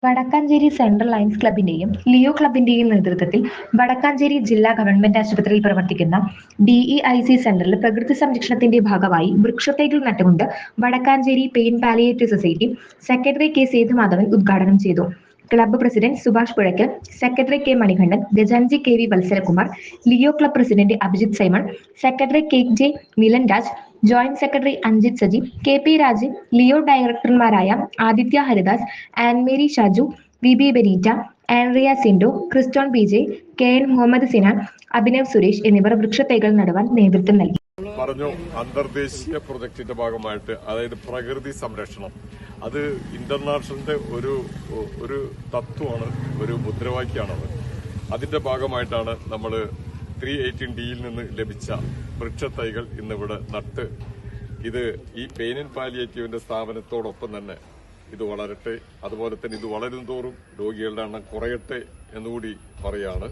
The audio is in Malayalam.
വടക്കാഞ്ചേരി സെൻട്രൽ ലയൺസ് ക്ലബിന്റെയും ലിയോ ക്ലബിന്റെയും നേതൃത്വത്തിൽ വടക്കാഞ്ചേരി ജില്ലാ ഗവൺമെന്റ് ആശുപത്രിയിൽ പ്രവർത്തിക്കുന്ന DEIC സെന്ററിൽ പ്രകൃതി സംരക്ഷണത്തിന്റെ ഭാഗമായി വൃക്ഷത്തൈകൾ നട്ടുകൊണ്ട് Vadakkanchery pain palliative society secretary K Sethumadhavan ഉദ്ഘാടനം ചെയ്തു. Club president Subhash Puzhakkal, secretary K Manikandan, ഖജാൻജി KV Valsalakumar, Leo club president Abhijith Simon, secretary KJ Milan Raj, joint secretary Anjith Saji, KP Rajan, Leo ഡയറക്ടർമാരായ Aditya Haridas, Ann Mary Shaju, VB Benita, Andrea Sindo, Criston PJ, KN Muhammad Sinan, Abhinav Suresh എന്നിവർ വൃക്ഷത്തൈകൾ നടുവാൻ നേതൃത്വം നൽകി. പറഞ്ഞു അന്തർദേശീയ പ്രൊജക്ടിന്റെ ഭാഗമായിട്ട്, അതായത് പ്രകൃതി സംരക്ഷണം, അത് ഇന്റർനാഷണലിന്റെ ഒരു തത്വമാണ്, ഒരു മുദ്രാവാക്യമാണത്. അതിന്റെ ഭാഗമായിട്ടാണ് നമ്മൾ 318Dയിൽ നിന്ന് ലഭിച്ച വൃക്ഷത്തൈകൾ ഇന്നിവിടെ നട്ട് ഇത് ഈ പെയിൻ ആൻഡ് പാലിയേറ്റീവിന്റെ സ്ഥാപനത്തോടൊപ്പം തന്നെ ഇത് വളരട്ടെ, അതുപോലെ തന്നെ ഇത് വളരും തോറും രോഗികളുടെ എണ്ണം കുറയട്ടെ എന്നുകൂടി പറയാണ്.